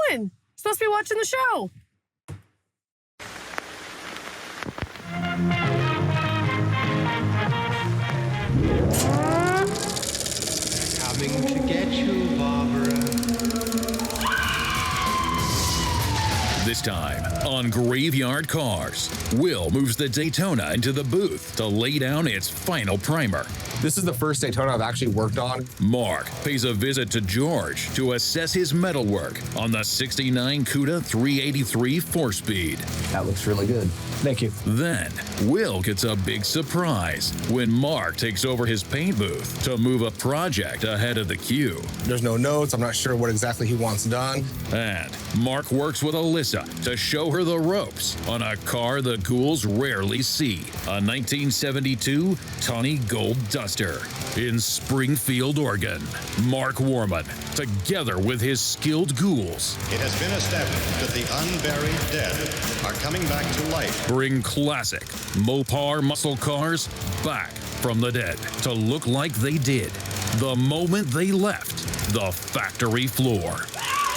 doing? You're supposed to be watching the show. Coming to get you, Barbara. This time on Graveyard Carz, Will moves the Daytona into the booth to lay down its final primer. This is the first Daytona I've actually worked on. Mark pays a visit to George to assess his metalwork on the '69 Cuda 383 4-speed. That looks really good. Thank you. Then, Will gets a big surprise when Mark takes over his paint booth to move a project ahead of the queue. There's no notes. I'm not sure what exactly he wants done. And Mark works with Alyssa to show her the ropes on a car the Ghouls rarely see, a 1972 Tawny Gold Duster. In Springfield, Oregon, Mark Warman, together with his skilled Ghouls, It has been established that the unburied dead are coming back to life. bring classic Mopar muscle cars back from the dead to look like they did the moment they left the factory floor.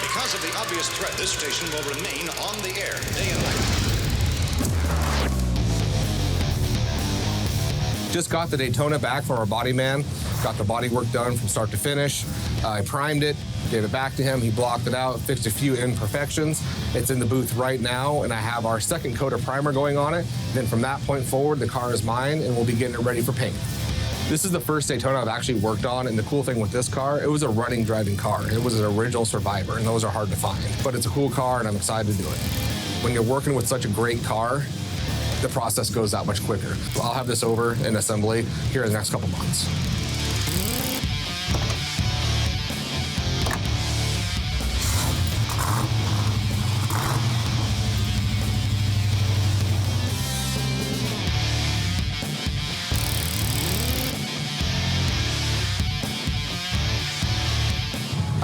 Because of the obvious threat, this station will remain on the air day and night. Just got the Daytona back from our body man. Got the body work done from start to finish. I primed it, gave it back to him. He blocked it out, fixed a few imperfections. It's in the booth right now, and I have our second coat of primer going on it. Then from that point forward, the car is mine, and we'll be getting it ready for paint. This is the first Daytona I've actually worked on, and the cool thing with this car, it was a running, driving car. It was an original Survivor, and those are hard to find. But it's a cool car, and I'm excited to do it. When you're working with such a great car, the process goes that much quicker. I'll have this over in assembly here in the next couple months.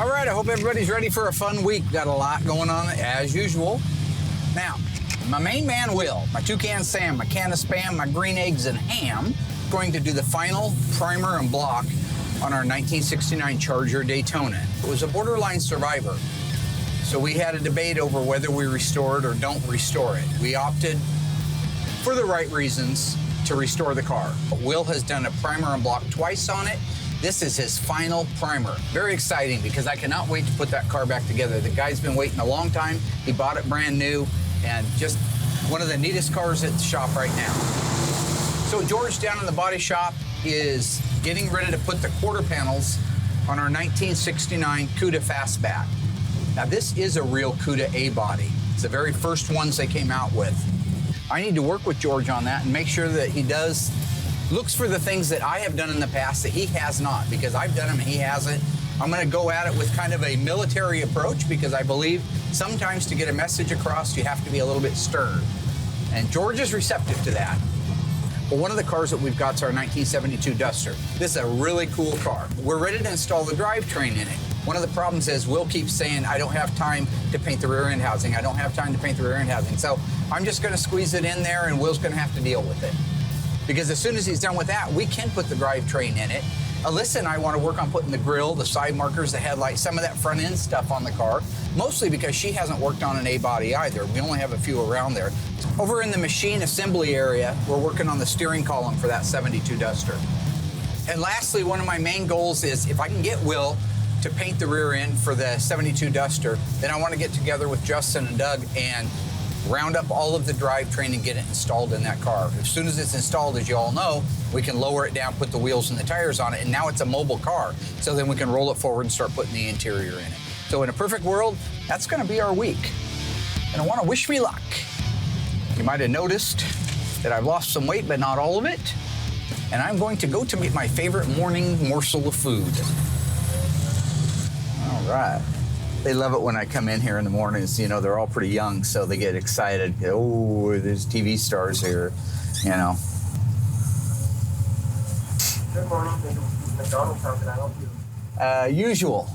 All right, I hope everybody's ready for a fun week. Got a lot going on as usual. Now, my main man Will, my toucan Sam, my can of Spam, my green eggs and ham, going to do the final primer and block on our 1969 Charger Daytona. It was a borderline survivor, so we had a debate over whether we restore it or don't restore it. We opted, for the right reasons, to restore the car. Will has done a primer and block twice on it. This is his final primer. Very exciting because I cannot wait to put that car back together. The guy's been waiting a long time. He bought it brand new and just one of the neatest cars at the shop right now. So George down in the body shop is getting ready to put the quarter panels on our 1969 Cuda Fastback. Now this is a real Cuda A body. It's the very first ones they came out with. I need to work with George on that and make sure that he looks for the things that I have done in the past that he has not, because I've done them and he hasn't. I'm gonna go at it with kind of a military approach because I believe sometimes to get a message across, you have to be a little bit stern. And George is receptive to that. But one of the cars that we've got is our 1972 Duster. This is a really cool car. We're ready to install the drivetrain in it. One of the problems is Will keeps saying, I don't have time to paint the rear end housing. I don't have time to paint the rear end housing. So I'm just gonna squeeze it in there and Will's gonna have to deal with it. Because as soon as he's done with that, we can put the drivetrain in it. Alyssa and I want to work on putting the grill, the side markers, the headlights, some of that front end stuff on the car, mostly because she hasn't worked on an A body either. We only have a few around there. Over in the machine assembly area, we're working on the steering column for that 72 Duster. And lastly, one of my main goals is if I can get Will to paint the rear end for the 72 Duster, then I want to get together with Justin and Doug and round up all of the drivetrain and get it installed in that car. As soon as it's installed, as you all know, we can lower it down, put the wheels and the tires on it, and now it's a mobile car. So then we can roll it forward and start putting the interior in it. So in a perfect world, that's gonna be our week. And I wanna wish me luck. You might have noticed that I've lost some weight, but not all of it. And I'm going to go to meet my favorite morning morsel of food. All right. They love it when I come in here in the mornings. You know, they're all pretty young, so they get excited. Oh, there's TV stars here, you know. Good morning. McDonald's, how can I help you? Usual.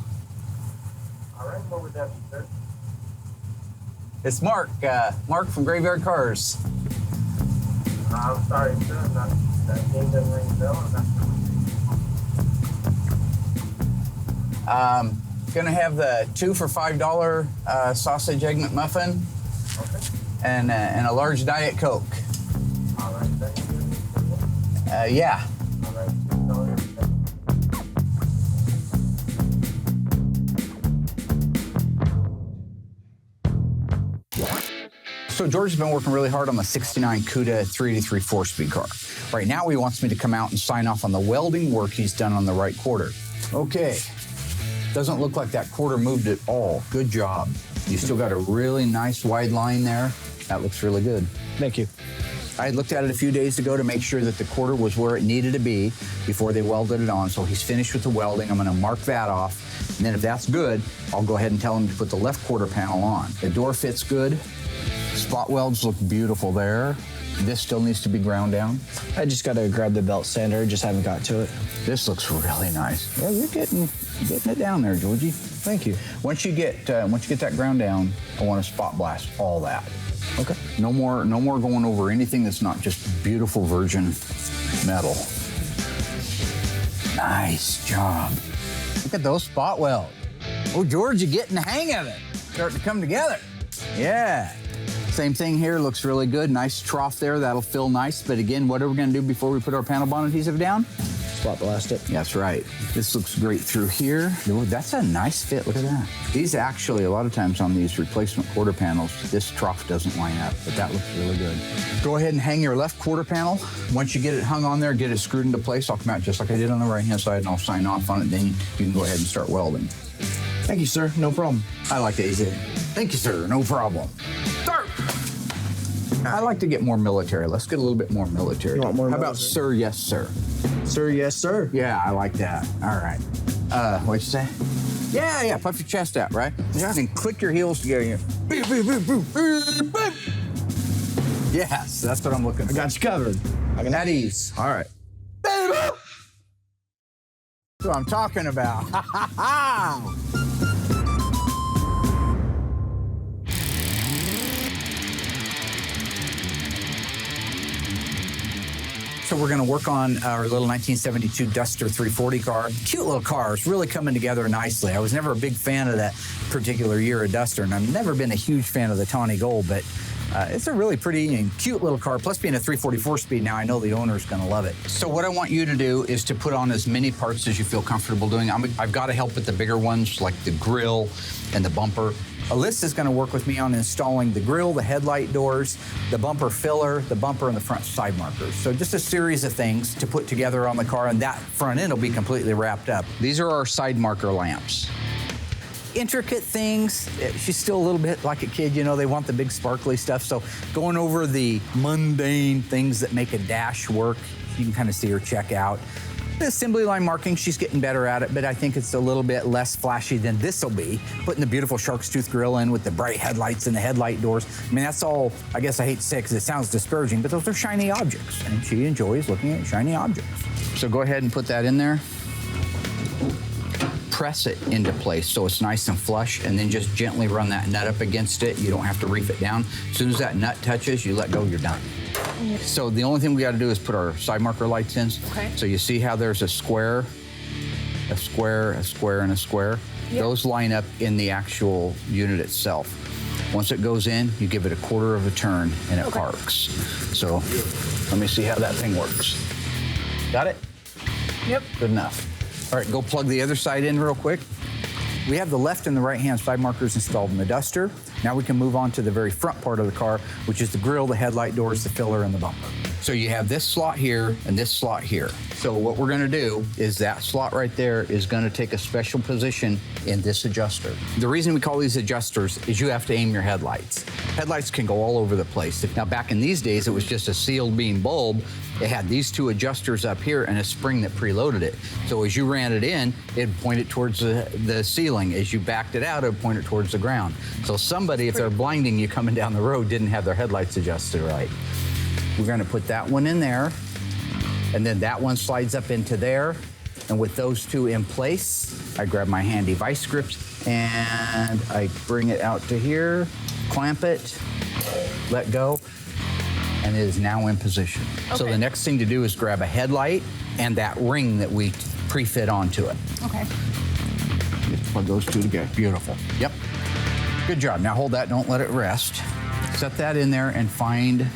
All right, what would that be, sir? It's Mark. Mark from Graveyard Carz. I'm sorry, sir. That name doesn't ring a bell. I'm not sure. Gonna have the 2 for $5 sausage egg McMuffin and a large Diet Coke. All right, thank you. Yeah. All right. So George has been working really hard on the 69 Cuda 383 4-speed car. Right now he wants me to come out and sign off on the welding work he's done on the right quarter. Okay, doesn't look like that quarter moved at all. Good job. You still got a really nice wide line there. That looks really good. Thank you. I looked at it a few days ago to make sure that the quarter was where it needed to be before they welded it on. So he's finished with the welding. I'm gonna mark that off. And then if that's good, I'll go ahead and tell him to put the left quarter panel on. The door fits good. Spot welds look beautiful there. This still needs to be ground down. I just got to grab the belt sander, just haven't got to it. This looks really nice. Yeah, you're getting it down there, Georgie. Thank you. Once you get that ground down, I want to spot blast all that. Okay. No more going over anything that's not just beautiful virgin metal. Nice job. Look at those spot welds. Oh, George, you're getting the hang of it. Starting to come together. Yeah. Same thing here, looks really good. Nice trough there, that'll fill nice. But again, what are we gonna do before we put our panel bond adhesive down? Spot blast it. That's right. This looks great through here. Oh, that's a nice fit, look at that. These actually, a lot of times on these replacement quarter panels, this trough doesn't line up, but that looks really good. Go ahead and hang your left quarter panel. Once you get it hung on there, get it screwed into place, I'll come out just like I did on the right-hand side and I'll sign off on it. Then you can go ahead and start welding. Thank you, sir. No problem. I like to say, thank you, sir, no problem. Start! I like to get more military. Let's get a little bit more military. You want more How about military? sir, yes, sir? Sir, yes, sir. Yeah, I like that. All right. What'd you say? Yeah, puff your chest out, right? Yeah. And click your heels together. Yes, that's what I'm looking for. I got you covered. At ease. All right. That's what I'm talking about. Ha ha ha! So we're gonna work on our little 1972 Duster 340 car. Cute little car, it's really coming together nicely. I was never a big fan of that particular year of Duster, and I've never been a huge fan of the Tawny Gold, but it's a really pretty and cute little car. Plus being a 344 speed now, I know the owner's gonna love it. So what I want you to do is to put on as many parts as you feel comfortable doing. I've got to help with the bigger ones, like the grill and the bumper. Alyssa gonna work with me on installing the grill, the headlight doors, the bumper filler, the bumper, and the front side markers. So just a series of things to put together on the car, and that front end will be completely wrapped up. These are our side marker lamps. Intricate things. She's still a little bit like a kid, you know, they want the big sparkly stuff. So going over the mundane things that make a dash work, you can kind of see her check out. The assembly line marking, she's getting better at it, but I think it's a little bit less flashy than this'll be. Putting the beautiful shark's tooth grill in with the bright headlights and the headlight doors. I mean, that's all, I guess I hate to say it because it sounds disparaging, but those are shiny objects, and she enjoys looking at shiny objects. So go ahead and put that in there. Press it into place so it's nice and flush, and then just gently run that nut up against it. You don't have to reef it down. As soon as that nut touches, you let go, you're done. So the only thing we got to do is put our side marker lights in. Okay. So you see how there's a square, a square, a square, and a square? Yep. Those line up in the actual unit itself. Once it goes in, you give it a quarter of a turn and it parks. So let me see how that thing works. Got it? Yep. Good enough. All right, go plug the other side in real quick. We have the left and the right-hand side markers installed in the Duster. Now we can move on to the very front part of the car, which is the grille, the headlight doors, the filler, and the bumper. So you have this slot here and this slot here. So what we're gonna do is that slot right there is gonna take a special position in this adjuster. The reason we call these adjusters is you have to aim your headlights. Headlights can go all over the place. Now back in these days, it was just a sealed beam bulb. It had these two adjusters up here and a spring that preloaded it. So as you ran it in, it'd point it towards the ceiling. As you backed it out, it'd point it towards the ground. So somebody, if they're blinding you coming down the road, didn't have their headlights adjusted right. We're gonna put that one in there, and then that one slides up into there. And with those two in place, I grab my handy vice grips and I bring it out to here, clamp it, let go, and it is now in position. Okay. So the next thing to do is grab a headlight and that ring that we pre-fit onto it. Okay. plug those two together. Beautiful. Yep. Good job. Now hold that, don't let it rest. Set that in there and find,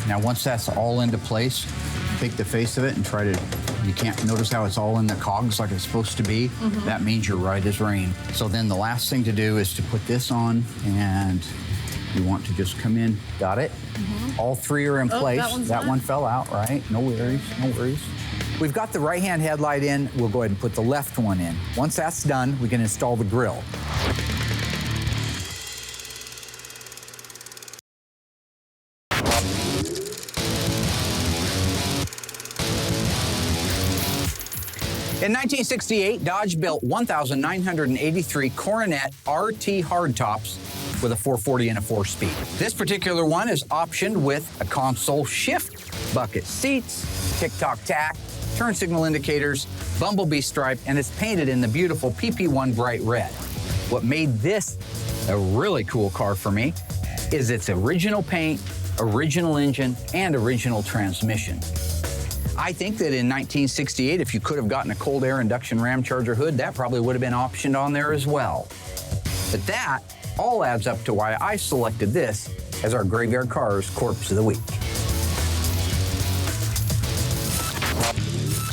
now once that's all into place, take the face of it and try to, you can't notice how it's all in the cogs like it's supposed to be. That means you're right as rain. So then the last thing to do is to put this on, and you want to just come in. Got it? All three are in place. That one fell out, right? No worries, no worries. We've got the right-hand headlight in. We'll go ahead and put the left one in. Once that's done, we can install the grille. In 1968, Dodge built 1,983 Coronet RT hardtops with a 440 and a 4-speed. This particular one is optioned with a console shift, bucket seats, tick-tock-tack, turn signal indicators, bumblebee stripe, and it's painted in the beautiful PP1 bright red. What made this a really cool car for me is its original paint, original engine, and original transmission. I think that in 1968, if you could have gotten a cold air induction ram charger hood, that probably would have been optioned on there as well. But that all adds up to why I selected this as our Graveyard Cars Corpse of the Week.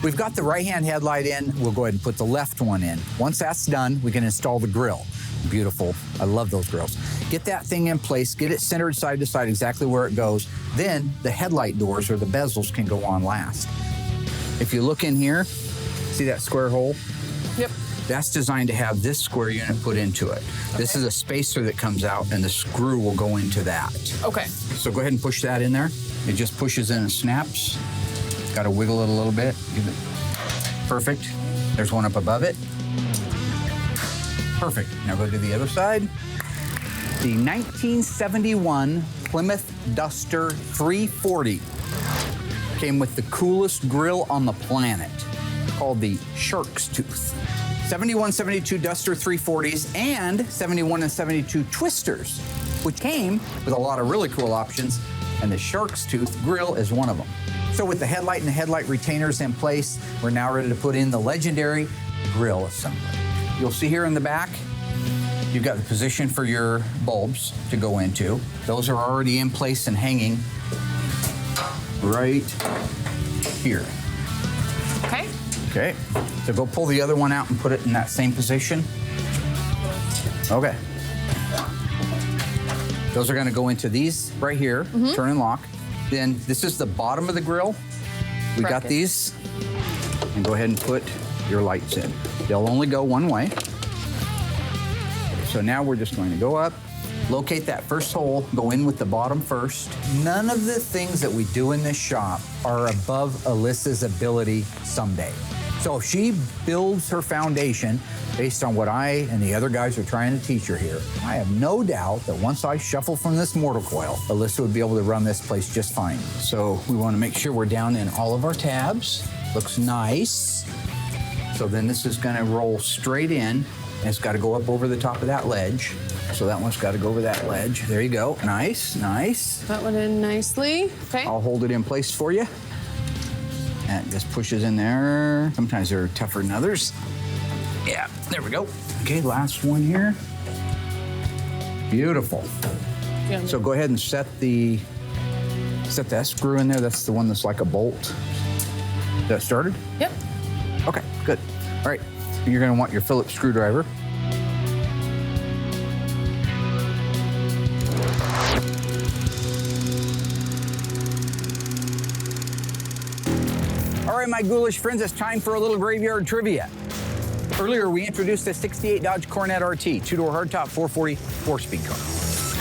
We've got the right-hand headlight in. We'll go ahead and put the left one in. Once that's done, we can install the grille. Beautiful. I love those grills. Get that thing in place, get it centered side to side exactly where it goes. Then the headlight doors or the bezels can go on last. If you look in here, see that square hole? Yep. That's designed to have this square unit put into it. This is a spacer that comes out and the screw will go into that. Okay. So go ahead and push that in there. It just pushes in and snaps. Got to wiggle it a little bit. Give it. Perfect. There's one up above it. Perfect. Now go to the other side. The 1971 Plymouth Duster 340 came with the coolest grill on the planet, called the Shark's Tooth. 71, 72 Duster 340s and 71 and 72 Twisters, which came with a lot of really cool options, and the Shark's Tooth grill is one of them. So with the headlight and the headlight retainers in place, we're now ready to put in the legendary grill assembly. You'll see here in the back, you've got the position for your bulbs to go into. Those are already in place and hanging right here. Okay. Okay, so go pull the other one out and put it in that same position. Okay. Those are gonna go into these right here, turn and lock. Then this is the bottom of the grill. We got these, and go ahead and put your lights in. They'll only go one way. So now we're just going to go up, locate that first hole, go in with the bottom first. None of the things that we do in this shop are above Alyssa's ability someday. So if she builds her foundation based on what I and the other guys are trying to teach her here, I have no doubt that once I shuffle from this mortar coil, Alyssa would be able to run this place just fine. So we want to make sure we're down in all of our tabs. Looks nice. So then this is going to roll straight in. And it's got to go up over the top of that ledge. So that one's got to go over that ledge. There you go. Nice, nice. That went in nicely. Okay. I'll hold it in place for you. And it just pushes in there. Sometimes they're tougher than others. Yeah, there we go. Okay, last one here. Beautiful. Yeah. So go ahead and set that screw in there. That's the one that's like a bolt. Is that started? Yep. Okay, good. All right, you're gonna want your Phillips screwdriver. All right, my ghoulish friends, it's time for a little graveyard trivia. Earlier, we introduced the 68 Dodge Coronet RT, two-door hardtop 440 4-speed car.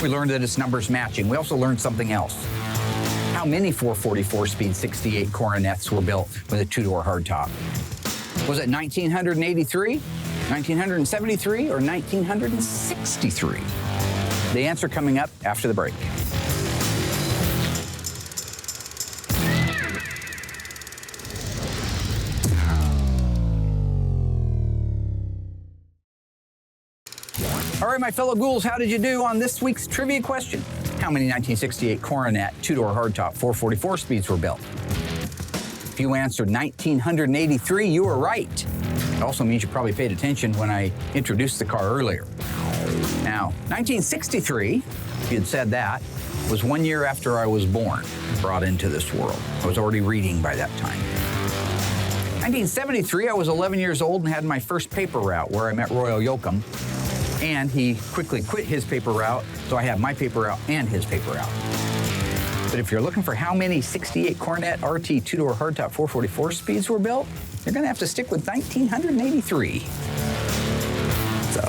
We learned that its numbers matching. We also learned something else. How many 440 4-speed 68 Coronets were built with a two-door hardtop? Was it 1983, 1973, or 1963? The answer coming up after the break. All right, my fellow ghouls, how did you do on this week's trivia question? How many 1968 Coronet two-door hardtop 444 speeds were built? If you answered 1983, you were right. It also means you probably paid attention when I introduced the car earlier. Now, 1963, if you'd said that, was 1 year after I was born, brought into this world. I was already reading by that time. 1973, I was 11 years old and had my first paper route where I met Royal Yoakum. And he quickly quit his paper route, so I have my paper route and his paper route. But if you're looking for how many 68 Cornet RT two-door hardtop 444 speeds were built, you're gonna have to stick with 1983. So.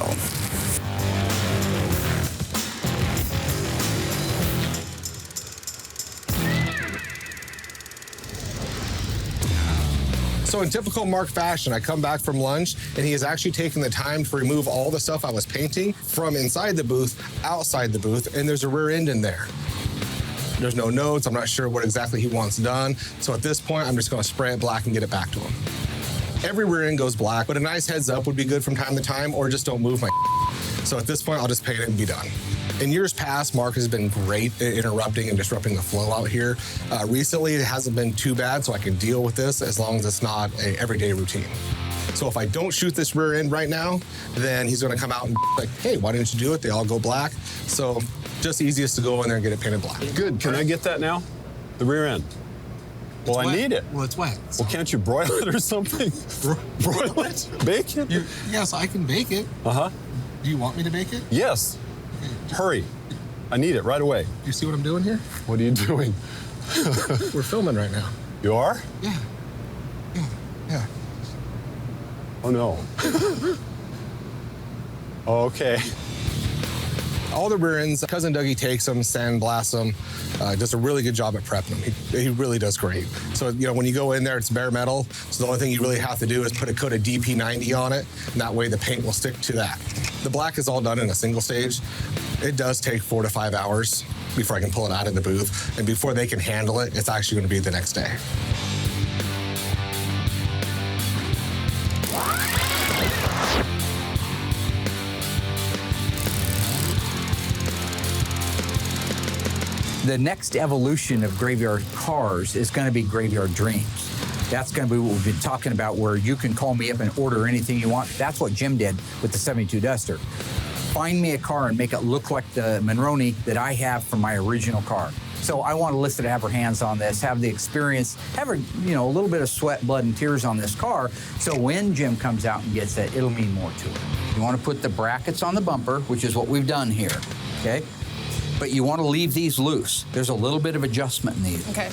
So in typical Mark fashion, I come back from lunch and he has actually taken the time to remove all the stuff I was painting from inside the booth, outside the booth, and there's a rear end in there. There's no notes. I'm not sure what exactly he wants done. So at this point, I'm just gonna spray it black and get it back to him. Every rear end goes black, but a nice heads up would be good from time to time, or just don't move my. So at this point, I'll just paint it and be done. In years past, Mark has been great at interrupting and disrupting the flow out here. Recently, it hasn't been too bad, so I can deal with this as long as it's not an everyday routine. So if I don't shoot this rear end right now, then he's gonna come out and be like, hey, why didn't you do it? They all go black. So just easiest to go in there and get it painted black. Good, can I get that now? The rear end. Well, I need it. Well, it's wet. Well, can't you broil it or something? Broil it? Bake it? Yes, I can bake it. Uh-huh. Do you want me to bake it? Yes. Hurry. I need it right away. Do you see what I'm doing here? What are you doing? We're filming right now. You are? Yeah. Yeah. Oh, no. Okay. All the rear ends, Cousin Dougie takes them, sandblasts them, does a really good job at prepping them. He really does great. So, you know, when you go in there, it's bare metal. So the only thing you really have to do is put a coat of DP90 on it, and that way the paint will stick to that. The black is all done in a single stage. It does take 4 to 5 hours before I can pull it out of the booth. And before they can handle it, it's actually going to be the next day. The next evolution of graveyard cars is going to be graveyard dreams. That's going to be what we've been talking about, where you can call me up and order anything you want. That's what Jim did with the 72 Duster. Find me a car and make it look like the Monroney that I have from my original car. So I want Alyssa to have her hands on this, have the experience, have her, you know, a little bit of sweat, blood, and tears on this car. So when Jim comes out and gets it, it'll mean more to her. You want to put the brackets on the bumper, which is what we've done here, okay? But you want to leave these loose. There's a little bit of adjustment in these. Okay.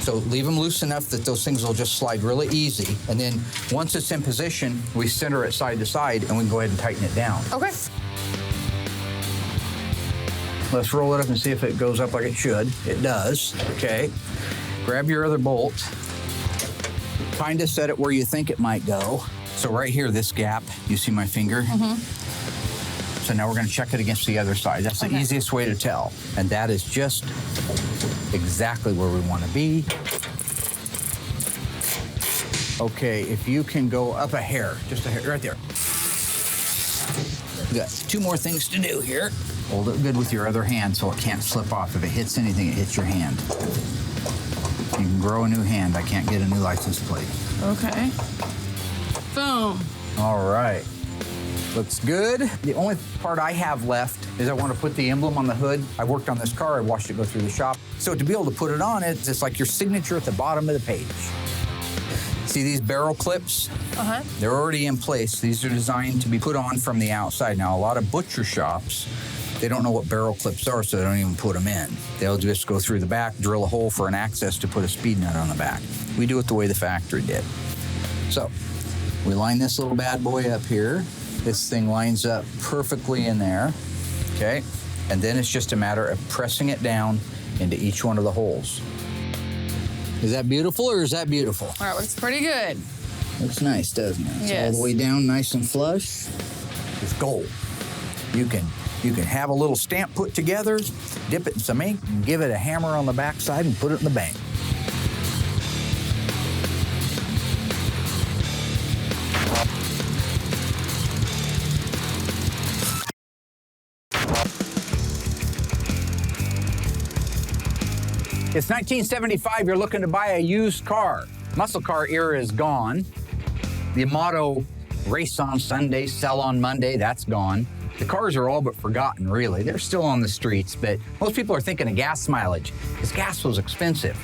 So leave them loose enough that those things will just slide really easy. And then once it's in position, we center it side to side and we can go ahead and tighten it down. Okay. Let's roll it up and see if it goes up like it should. It does, okay. Grab your other bolt. Kind of set it where you think it might go. So right here, this gap, you see my finger? Mm-hmm. So now we're going to check it against the other side. That's the easiest way to tell. And that is just exactly where we want to be. Okay, if you can go up a hair, just a hair, right there. We got 2 more things to do here. Hold it good with your other hand so it can't slip off. If it hits anything, it hits your hand. You can grow a new hand. I can't get a new license plate. Okay. Boom. All right. Looks good. The only part I have left is I want to put the emblem on the hood. I worked on this car. I watched it go through the shop. So to be able to put it on it, it's like your signature at the bottom of the page. See these barrel clips? Uh-huh. They're already in place. These are designed to be put on from the outside. Now, a lot of butcher shops, they don't know what barrel clips are, so they don't even put them in. They'll just go through the back, drill a hole for an access to put a speed nut on the back. We do it the way the factory did. So we line this little bad boy up here. This thing lines up perfectly in there, okay? And then it's just a matter of pressing it down into each one of the holes. Is that beautiful or is that beautiful? All right, looks pretty good. Looks nice, doesn't it? It's Yes. all the way down, nice and flush. It's gold. You can have a little stamp put together, dip it in some ink, and give it a hammer on the backside and put it in the bank. It's 1975, you're looking to buy a used car. Muscle car era is gone. The motto Race on Sunday, sell on Monday, that's gone. The cars are all but forgotten, really. They're still on the streets, but most people are thinking of gas mileage because gas was expensive.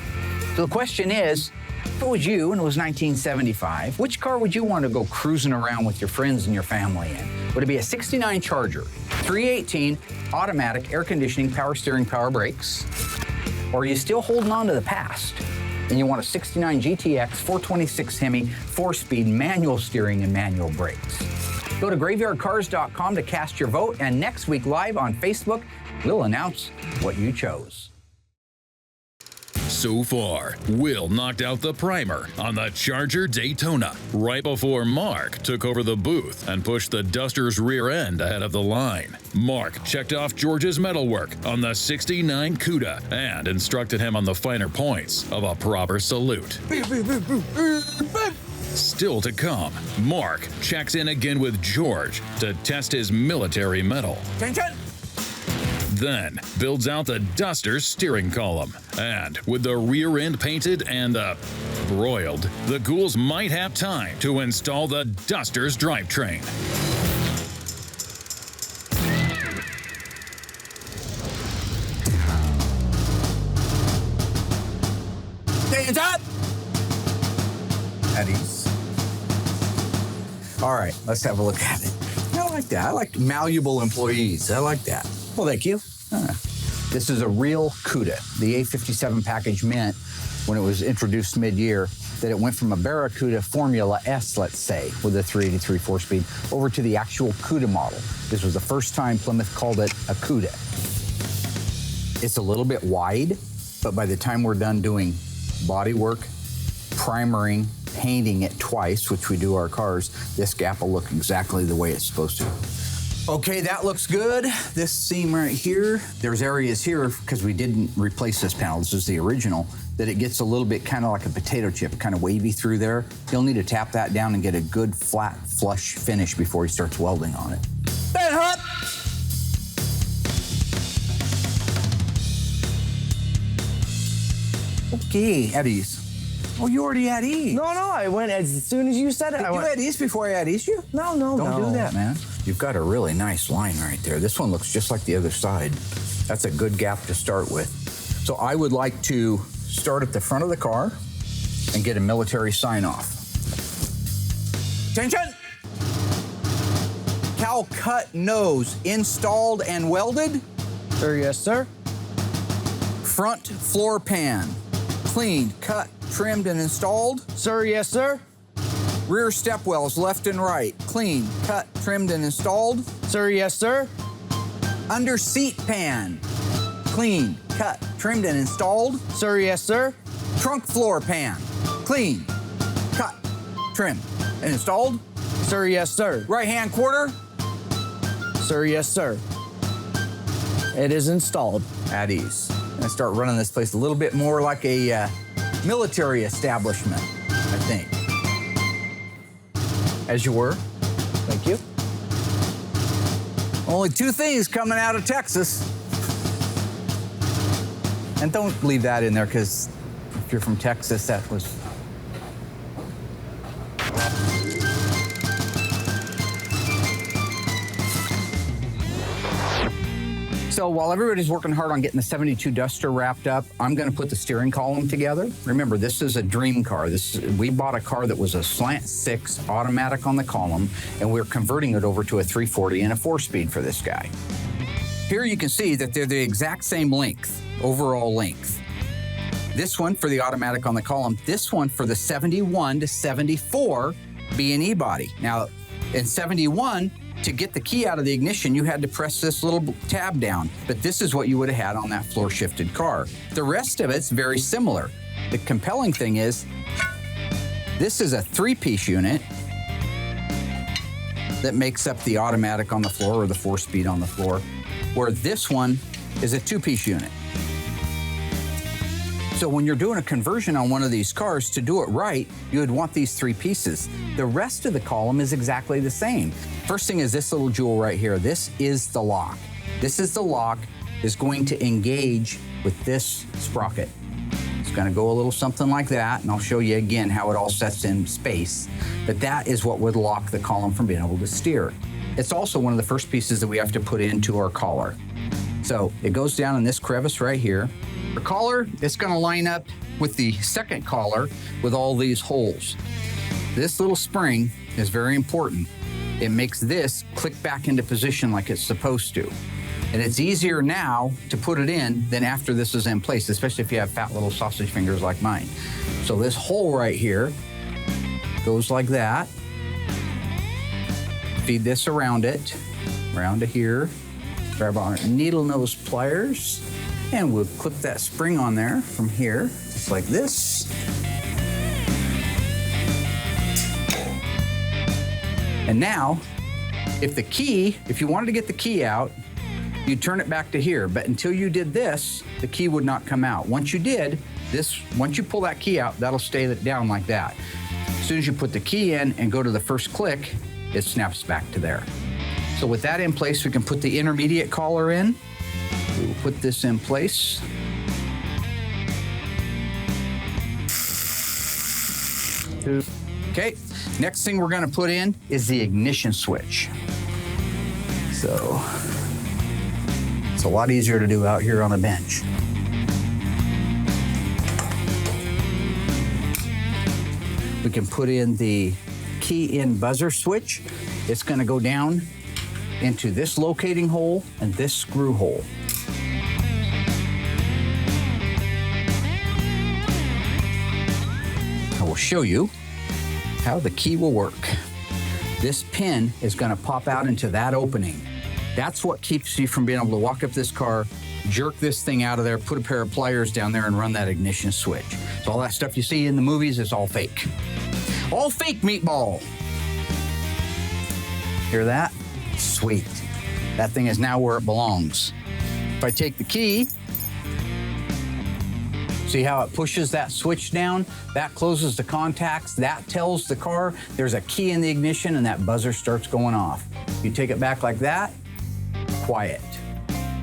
So the question is, if it was you and it was 1975, which car would you want to go cruising around with your friends and your family in? Would it be a 69 Charger, 318, automatic, air conditioning, power steering, power brakes? Or are you still holding on to the past and you want a 69 GTX, 426 Hemi, 4-speed, manual steering and manual brakes? Go to graveyardcars.com to cast your vote, and next week live on Facebook, we'll announce what you chose. So far, Will knocked out the primer on the Charger Daytona right before Mark took over the booth and pushed the Duster's rear end ahead of the line. Mark checked off George's metalwork on the 69 Cuda and instructed him on the finer points of a proper salute. Still to come, Mark checks in again with George to test his military metal. Attention! Then builds out the Duster's steering column. And with the rear end painted and broiled, the Ghouls might have time to install the Duster's drivetrain. Hands up! At ease. All right, let's have a look at it. I like that. I like malleable employees. I like that. Well, thank you. This is a real Cuda. The A57 package meant, when it was introduced mid-year, that it went from a Barracuda Formula S, let's say, with a 383 4-speed, over to the actual Cuda model. This was the first time Plymouth called it a Cuda. It's a little bit wide, but by the time we're done doing body work, primering, painting it twice, which we do our cars, this gap will look exactly the way it's supposed to. Okay, that looks good. This seam right here, there's areas here, because we didn't replace this panel, this is the original, that it gets a little bit kind of like a potato chip, kind of wavy through there. You'll need to tap that down and get a good flat, flush finish before he starts welding on it. That hot! Okay, at ease. Oh, you already had ease. No, I went as soon as you said it. You had ease before I had ease you? No. Don't do that, man. You've got a really nice line right there. This one looks just like the other side. That's a good gap to start with. So I would like to start at the front of the car and get a military sign off. Attention! Cowl cut nose installed and welded. Sir, yes, sir. Front floor pan cleaned, cut, trimmed, and installed. Sir, yes, sir. Rear step wells left and right, clean, cut, trimmed, and installed. Sir, yes, sir. Under seat pan, clean, cut, trimmed, and installed. Sir, yes, sir. Trunk floor pan, clean, cut, trimmed, and installed. Sir, yes, sir. Right hand quarter. Sir, yes, sir. It is installed. At ease. I'm gonna start running this place a little bit more like a military establishment, I think. As you were. Thank you. Only two things coming out of Texas. And don't leave that in there, because if you're from Texas, that was... So while everybody's working hard on getting the 72 Duster wrapped up, I'm gonna put the steering column together. Remember, this is a dream car. We bought a car that was a slant 6 automatic on the column, and we're converting it over to a 340 and a 4-speed for this guy. Here you can see that they're the exact same length, overall length. This one for the automatic on the column, this one for the 71 to 74 B&E body. Now, in 71, to get the key out of the ignition, you had to press this little tab down, but this is what you would have had on that floor-shifted car. The rest of it's very similar. The compelling thing is, this is a 3-piece unit that makes up the automatic on the floor or the 4-speed on the floor, where this one is a 2-piece unit. So when you're doing a conversion on one of these cars, to do it right, you would want these 3 pieces. The rest of the column is exactly the same. First thing is this little jewel right here. This is the lock. This is the lock is going to engage with this sprocket. It's gonna go a little something like that, and I'll show you again how it all sets in space. But that is what would lock the column from being able to steer. It's also one of the first pieces that we have to put into our collar. So it goes down in this crevice right here. The collar, it's gonna line up with the second collar with all these holes. This little spring is very important. It makes this click back into position like it's supposed to. And it's easier now to put it in than after this is in place, especially if you have fat little sausage fingers like mine. So this hole right here goes like that. Feed this around it, around to here. Grab our needle nose pliers, and we'll clip that spring on there from here, just like this. And now, if you wanted to get the key out, you turn it back to here. But until you did this, the key would not come out. Once you did this, once you pull that key out, that'll stay down like that. As soon as you put the key in and go to the first click, it snaps back to there. So with that in place, we can put the intermediate collar in. We will put this in place. Okay, next thing we're gonna put in is the ignition switch. So it's a lot easier to do out here on a bench. We can put in the key in buzzer switch. It's gonna go down into this locating hole and this screw hole. I will show you how the key will work. This pin is gonna pop out into that opening. That's what keeps you from being able to walk up this car, jerk this thing out of there, put a pair of pliers down there and run that ignition switch. So all that stuff you see in the movies is all fake. All fake, meatball. Hear that? Sweet. That thing is now where it belongs. If I take the key, see how it pushes that switch down? That closes the contacts. That tells the car there's a key in the ignition and that buzzer starts going off. You take it back like that, quiet.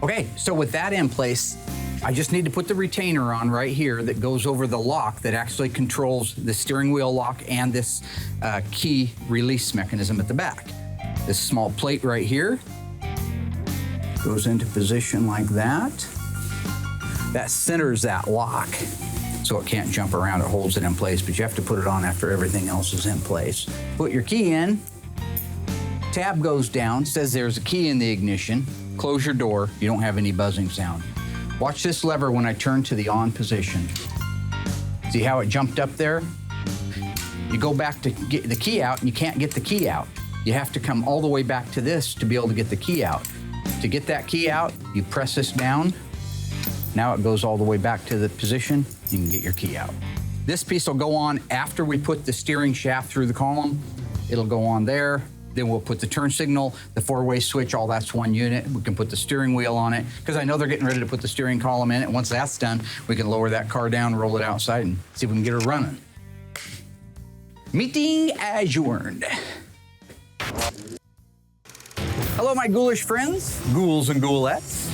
Okay, so with that in place, I just need to put the retainer on right here that goes over the lock that actually controls the steering wheel lock and this key release mechanism at the back. This small plate right here goes into position like that. That centers that lock so it can't jump around. It holds it in place, but you have to put it on after everything else is in place. Put your key in, tab goes down, says there's a key in the ignition. Close your door, you don't have any buzzing sound. Watch this lever when I turn to the on position. See how it jumped up there? You go back to get the key out and you can't get the key out. You have to come all the way back to this to be able to get the key out. To get that key out, you press this down. Now it goes all the way back to the position. You can get your key out. This piece will go on after we put the steering shaft through the column. It'll go on there. Then we'll put the turn signal, the four-way switch, all that's one unit. We can put the steering wheel on it because I know they're getting ready to put the steering column in it. Once that's done, we can lower that car down, roll it outside, and see if we can get her running. Meeting adjourned. Hello, my ghoulish friends, ghouls and ghoulettes.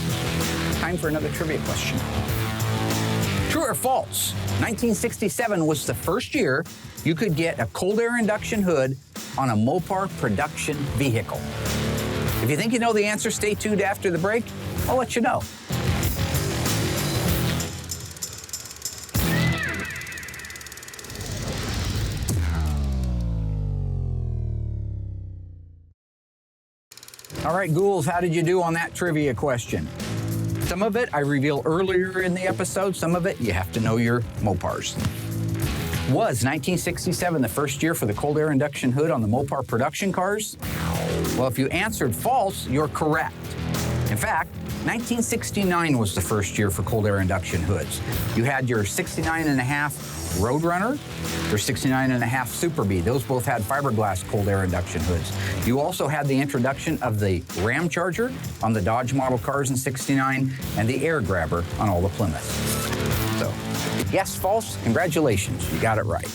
Time for another trivia question. True or false? 1967 was the first year you could get a cold air induction hood on a Mopar production vehicle. If you think you know the answer, stay tuned after the break. I'll let you know. All right, ghouls, how did you do on that trivia question? Some of it I reveal earlier in the episode, some of it you have to know your Mopars. Was 1967 the first year for the cold air induction hood on the Mopar production cars? Well, if you answered false, you're correct. In fact, 1969 was the first year for cold air induction hoods. You had your 69.5 Roadrunner, your 69.5 Super Bee. Those both had fiberglass cold air induction hoods. You also had the introduction of the Ram Charger on the Dodge model cars in 69 and the Air Grabber on all the Plymouths. So, yes, false, congratulations, you got it right.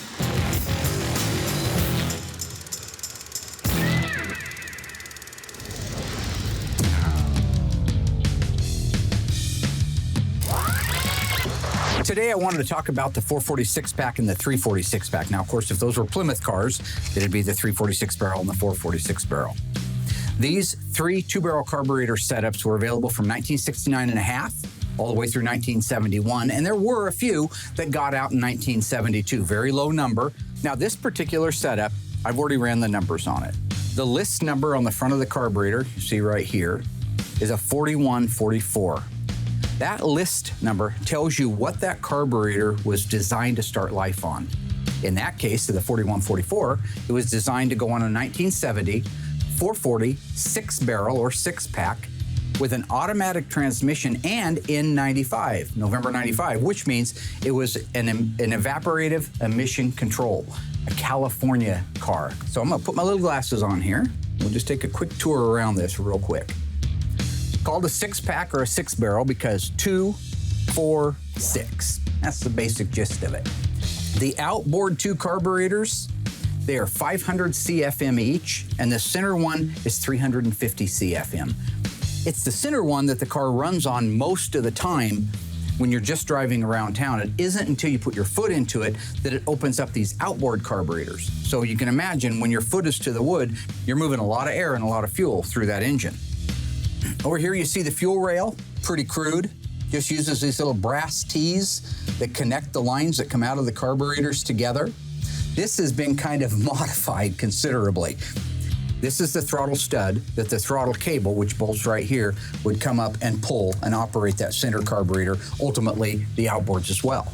Today I wanted to talk about the 446 pack and the 346 pack. Now, of course, if those were Plymouth cars, it'd be the 346 barrel and the 446 barrel. These 3 two-barrel carburetor setups were available from 1969 and a half all the way through 1971, and there were a few that got out in 1972. Very low number. Now, this particular setup, I've already ran the numbers on it. The list number on the front of the carburetor, you see right here, is a 4144. That list number tells you what that carburetor was designed to start life on. In that case, the 4144, it was designed to go on a 1970 440 6-barrel or 6-pack with an automatic transmission and N95, November 95, which means it was an evaporative emission control, a California car. So I'm gonna put my little glasses on here. We'll just take a quick tour around this real quick. Called a 6-pack or a 6-barrel because 2, 4, 6. That's the basic gist of it. The outboard 2 carburetors, they are 500 CFM each, and the center one is 350 CFM. It's the center one that the car runs on most of the time when you're just driving around town. It isn't until you put your foot into it that it opens up these outboard carburetors. So you can imagine when your foot is to the wood, you're moving a lot of air and a lot of fuel through that engine. Over here you see the fuel rail, pretty crude. Just uses these little brass T's that connect the lines that come out of the carburetors together. This has been kind of modified considerably. This is the throttle stud that the throttle cable, which bolts right here, would come up and pull and operate that center carburetor, ultimately the outboards as well.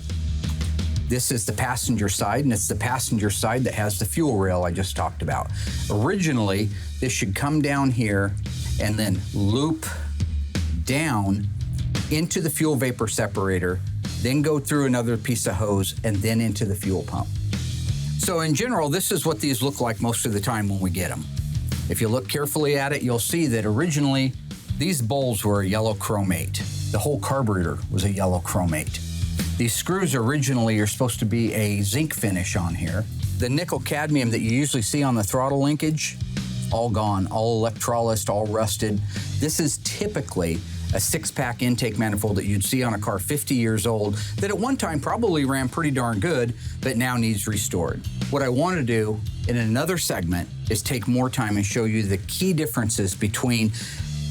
This is the passenger side, and it's the passenger side that has the fuel rail I just talked about. Originally, this should come down here and then loop down into the fuel vapor separator, then go through another piece of hose, and then into the fuel pump. So in general, this is what these look like most of the time when we get them. If you look carefully at it, you'll see that originally these bowls were a yellow chromate. The whole carburetor was a yellow chromate. These screws originally are supposed to be a zinc finish on here. The nickel cadmium that you usually see on the throttle linkage, all gone, all electrolyzed, all rusted. This is typically a 6-pack intake manifold that you'd see on a car 50 years old that at one time probably ran pretty darn good, but now needs restored. What I want to do in another segment is take more time and show you the key differences between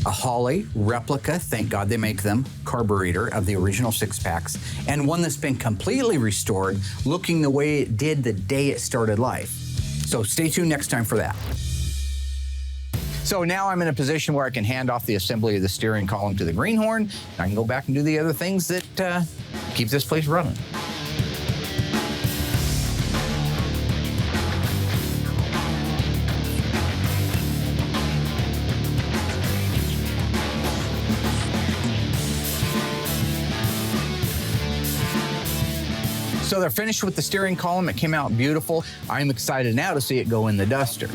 a Holley replica, thank God they make them, carburetor of the original 6-packs, and one that's been completely restored, looking the way it did the day it started life. So stay tuned next time for that. So now I'm in a position where I can hand off the assembly of the steering column to the greenhorn, and I can go back and do the other things that keep this place running. So they're finished with the steering column. It came out beautiful. I'm excited now to see it go in the duster.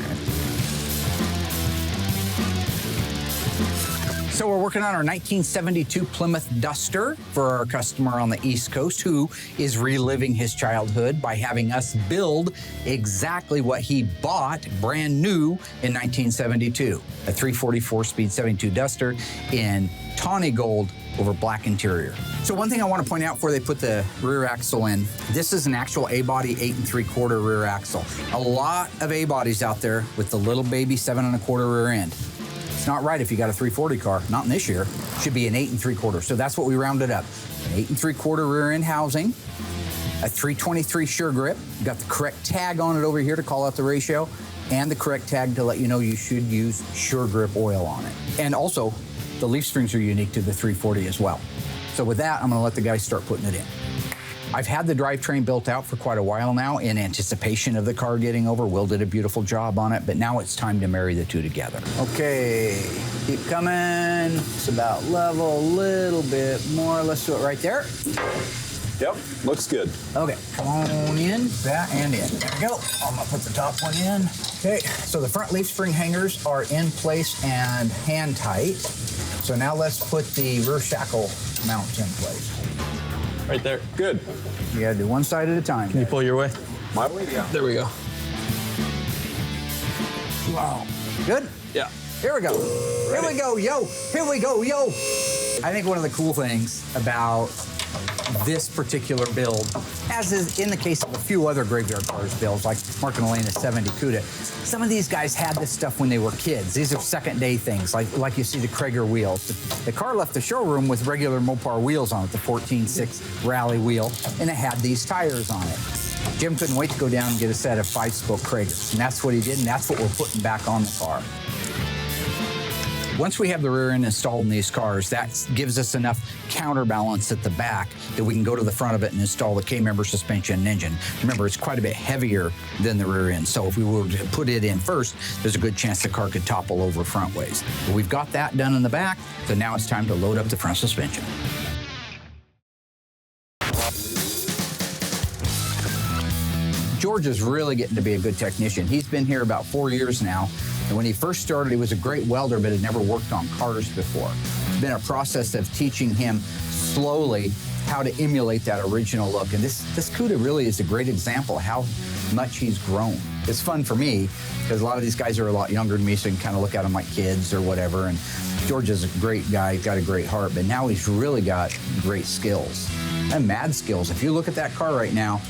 So we're working on our 1972 Plymouth Duster for our customer on the East Coast who is reliving his childhood by having us build exactly what he bought brand new in 1972. A 344-speed 72 Duster in tawny gold over black interior. So one thing I want to point out before they put the rear axle in, this is an actual A-body 8 3/4 rear axle. A lot of A-bodies out there with the little baby 7 1/4 rear end. It's not right if you got a 340 car, not in this year. It should be an 8 3/4. So that's what we rounded up. An 8 3/4 rear end housing, a 323 sure grip. You got the correct tag on it over here to call out the ratio, and the correct tag to let you know you should use sure grip oil on it. And also, the leaf springs are unique to the 340 as well. So with that, I'm gonna let the guys start putting it in. I've had the drivetrain built out for quite a while now in anticipation of the car getting over. Will did a beautiful job on it, but now it's time to marry the two together. Okay, keep coming. It's about level a little bit more. Let's do it right there. Yep, looks good. Okay, come on in, that and in. There we go. I'm gonna put the top one in. Okay, so the front leaf spring hangers are in place and hand tight. So now let's put the rear shackle mounts in place. Right there. Good. You gotta do one side at a time. Can you pull your way? My way? Yeah. There we go. Wow. Good? Yeah. Here we go. Ready. Here we go, yo. Here we go, yo. I think one of the cool things about this particular build, as is in the case of a few other graveyard cars builds, like Mark and Elena's 70 Cuda. Some of these guys had this stuff when they were kids. These are second day things, like you see the Krager wheels. The car left the showroom with regular Mopar wheels on it, the 14.6 rally wheel, and it had these tires on it. Jim couldn't wait to go down and get a set of 5-spoke Kragers, and that's what he did, and that's what we're putting back on the car. Once we have the rear end installed in these cars, that gives us enough counterbalance at the back that we can go to the front of it and install the K-member suspension and engine. Remember, it's quite a bit heavier than the rear end, so if we were to put it in first, there's a good chance the car could topple over front ways. But we've got that done in the back, so now it's time to load up the front suspension. George is really getting to be a good technician. He's been here about 4 years now. And when he first started, he was a great welder, but had never worked on cars before. It's been a process of teaching him slowly how to emulate that original look. And this Cuda really is a great example of how much he's grown. It's fun for me, because a lot of these guys are a lot younger than me, so you can kind of look at them like kids or whatever. And George is a great guy, he's got a great heart, but now he's really got great skills and mad skills. If you look at that car right now,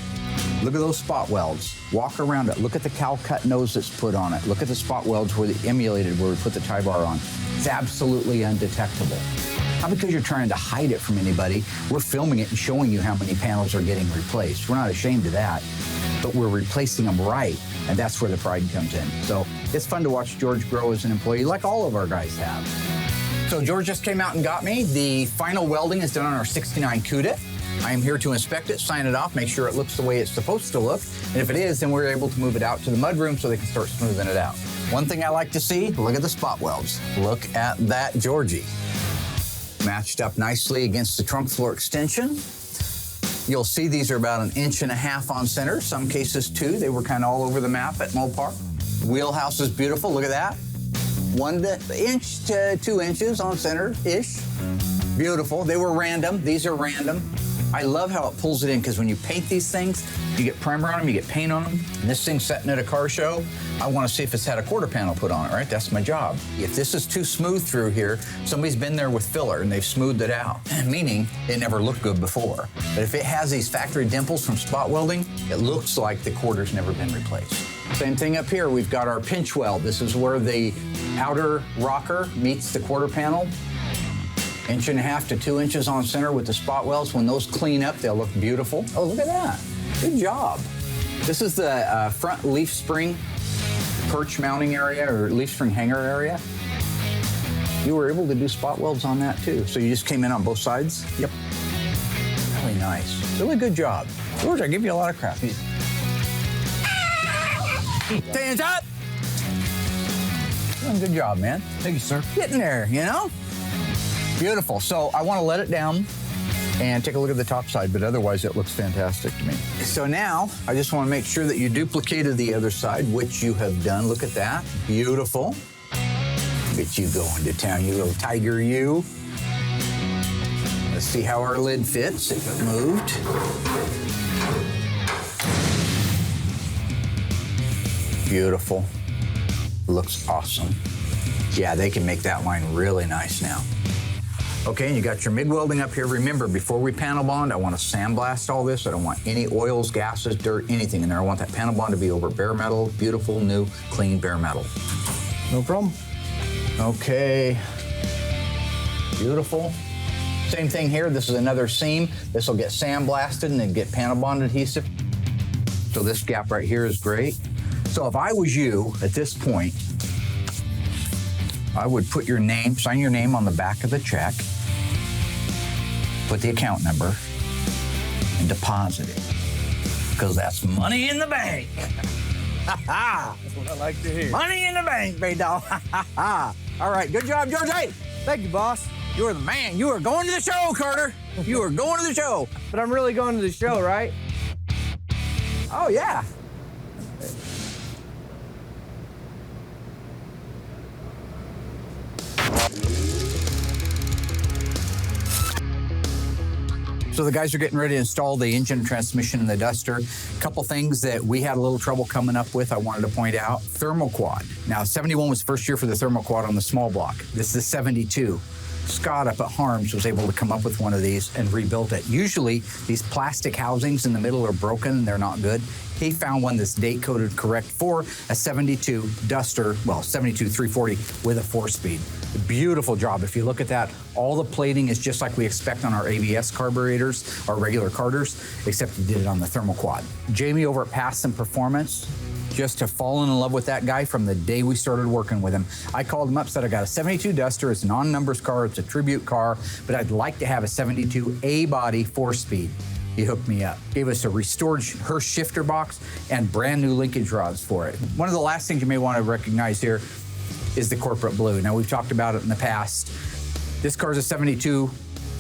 look at those spot welds. Walk around it. Look at the cowl cut nose that's put on it. Look at the spot welds where they emulated where we put the tie bar on. It's absolutely undetectable. Not because you're trying to hide it from anybody. We're filming it and showing you how many panels are getting replaced. We're not ashamed of that, but we're replacing them right, and that's where the pride comes in. So it's fun to watch George grow as an employee, like all of our guys have. So George just came out and got me. The final welding is done on our 69 Cuda. I am here to inspect it, sign it off, make sure it looks the way it's supposed to look. And if it is, then we're able to move it out to the mud room so they can start smoothing it out. One thing I like to see, look at the spot welds. Look at that Georgie. Matched up nicely against the trunk floor extension. You'll see these are about 1.5 inches on center, some cases 2. They were kind of all over the map at Mopar. Wheelhouse is beautiful, look at that. 1 inch to 2 inches on center-ish. Beautiful, they were random, these are random. I love how it pulls it in, because when you paint these things, you get primer on them, you get paint on them. And this thing's sitting at a car show, I want to see if it's had a quarter panel put on it, right? That's my job. If this is too smooth through here, somebody's been there with filler and they've smoothed it out, meaning it never looked good before. But if it has these factory dimples from spot welding, it looks like the quarter's never been replaced. Same thing up here, we've got our pinch weld. This is where the outer rocker meets the quarter panel. 1.5 to 2 inches on center with the spot welds. When those clean up, they'll look beautiful. Oh, look at that. Good job. This is the front leaf spring perch mounting area, or leaf spring hanger area. You were able to do spot welds on that too. So you just came in on both sides? Yep. Really nice. Really good job. George, I give you a lot of crap. Hands up. Doing a good job, man. Thank you, sir. Getting there, you know? Beautiful. So I want to let it down and take a look at the top side, but otherwise it looks fantastic to me. So now I just want to make sure that you duplicated the other side, which you have done. Look at that. Beautiful. Look at you going to town, you little tiger, you. Let's see how our lid fits, if it moved. Beautiful. Looks awesome. Yeah, they can make that line really nice now. Okay, and you got your MIG welding up here. Remember, before we panel bond, I want to sandblast all this. I don't want any oils, gases, dirt, anything in there. I want that panel bond to be over bare metal, beautiful, new, clean bare metal. No problem. Okay, beautiful. Same thing here. This is another seam. This will get sandblasted and then get panel bond adhesive. So this gap right here is great. So if I was you at this point, I would put your name, sign your name on the back of the check, put the account number, and deposit it. Because that's money in the bank. That's what I like to hear. Money in the bank, big dog. All right, good job, George. Hey, Thank you, boss. you are the man. You are going to the show, Carter. You are going to the show. But I'm really going to the show, right? Oh, yeah. So the guys are getting ready to install the engine, transmission, and the Duster. A couple things that we had a little trouble coming up with I wanted to point out. Thermoquad. Now, 71 was the first year for the thermoquad on the small block. This is 72. Scott up at Harms was able to come up with one of these and rebuilt it. Usually, these plastic housings in the middle are broken and they're not good. He found one that's date coded correct for a 72 Duster, well, 72 340 with a 4-speed. Beautiful job. If you look at that, all the plating is just like we expect on our ABS carburetors, our regular Carters, except he did it on the thermal quad. Jamie over at Pass and Performance, just have fallen in love with that guy from the day we started working with him. I called him up, said I got a 72 Duster, it's an on-numbers car, it's a tribute car, but I'd like to have a 72 A-body 4-speed. He hooked me up, gave us a restored Hirsch shifter box and brand new linkage rods for it. One of the last things you may want to recognize here is the corporate blue. Now, we've talked about it in the past. This car's a 72.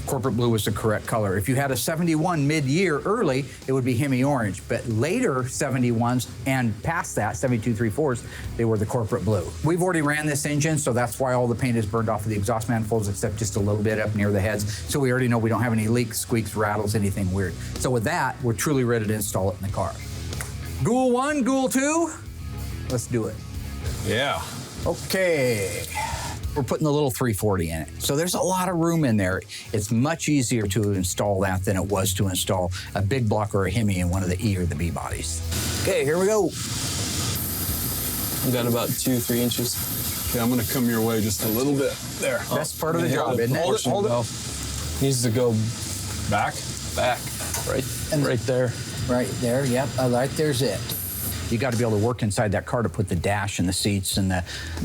Corporate blue was the correct color. If you had a 71 mid-year early, it would be Hemi orange. But later 71s and past that, 72 3/4s, they were the corporate blue. We've already ran this engine, so that's why all the paint is burned off of the exhaust manifolds, except just a little bit up near the heads. So we already know we don't have any leaks, squeaks, rattles, anything weird. So with that, we're truly ready to install it in the car. Ghoul 1, Ghoul 2, let's do it. Yeah. Okay. We're putting the little 340 in it. So there's a lot of room in there. It's much easier to install that than it was to install a big block or a Hemi in one of the E or the B bodies. Okay, here we go. I've got about 2-3 inches. Okay, I'm gonna come your way just a little bit. There. Best part of the job, isn't it? Hold it. Needs to go back. Right there. Right there, yep. Right there's it. You got to be able to work inside that car to put the dash and the seats and the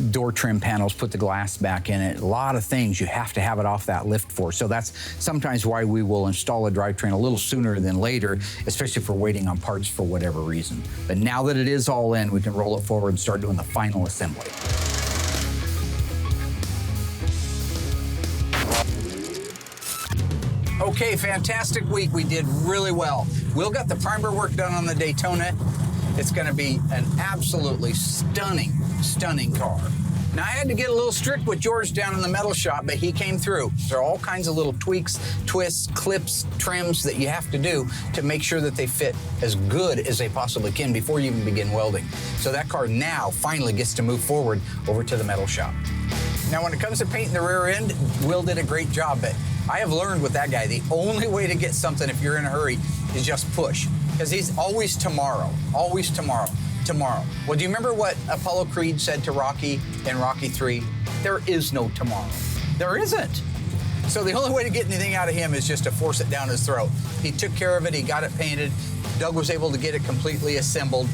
door trim panels, put the glass back in it. A lot of things you have to have it off that lift for. So that's sometimes why we will install a drivetrain a little sooner than later, especially if we're waiting on parts for whatever reason. But now that it is all in, we can roll it forward and start doing the final assembly. Okay, fantastic week. We did really well. Will got the primer work done on the Daytona. It's going to be an absolutely stunning, stunning car. Now, I had to get a little strict with George down in the metal shop, but he came through. There are all kinds of little tweaks, twists, clips, trims that you have to do to make sure that they fit as good as they possibly can before you even begin welding. So that car now finally gets to move forward over to the metal shop. Now, when it comes to painting the rear end, Will did a great job, but I have learned with that guy, the only way to get something if you're in a hurry is just push. Because he's always tomorrow, always tomorrow, tomorrow. Well, do you remember what Apollo Creed said to Rocky in Rocky 3? There is no tomorrow. There isn't. So the only way to get anything out of him is just to force it down his throat. He took care of it, he got it painted. Doug was able to get it completely assembled.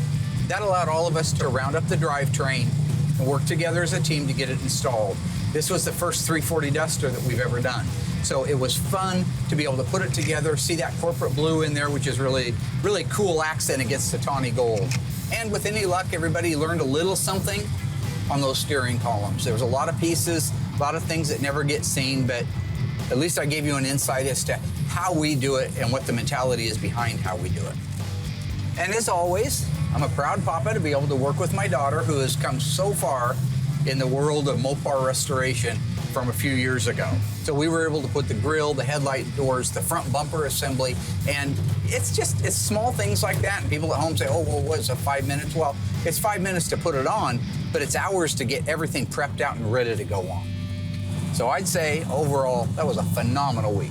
That allowed all of us to round up the drivetrain and work together as a team to get it installed. This was the first 340 Duster that we've ever done. So it was fun to be able to put it together, see that corporate blue in there, which is really, really cool accent against the tawny gold. And with any luck, everybody learned a little something on those steering columns. There was a lot of pieces, a lot of things that never get seen, but at least I gave you an insight as to how we do it and what the mentality is behind how we do it. And as always, I'm a proud papa to be able to work with my daughter who has come so far in the world of Mopar restoration from a few years ago. So we were able to put the grille, the headlight doors, the front bumper assembly, and it's small things like that. And people at home say, oh, well, what's it, 5 minutes? Well, it's 5 minutes to put it on, but it's hours to get everything prepped out and ready to go on. So I'd say overall, that was a phenomenal week.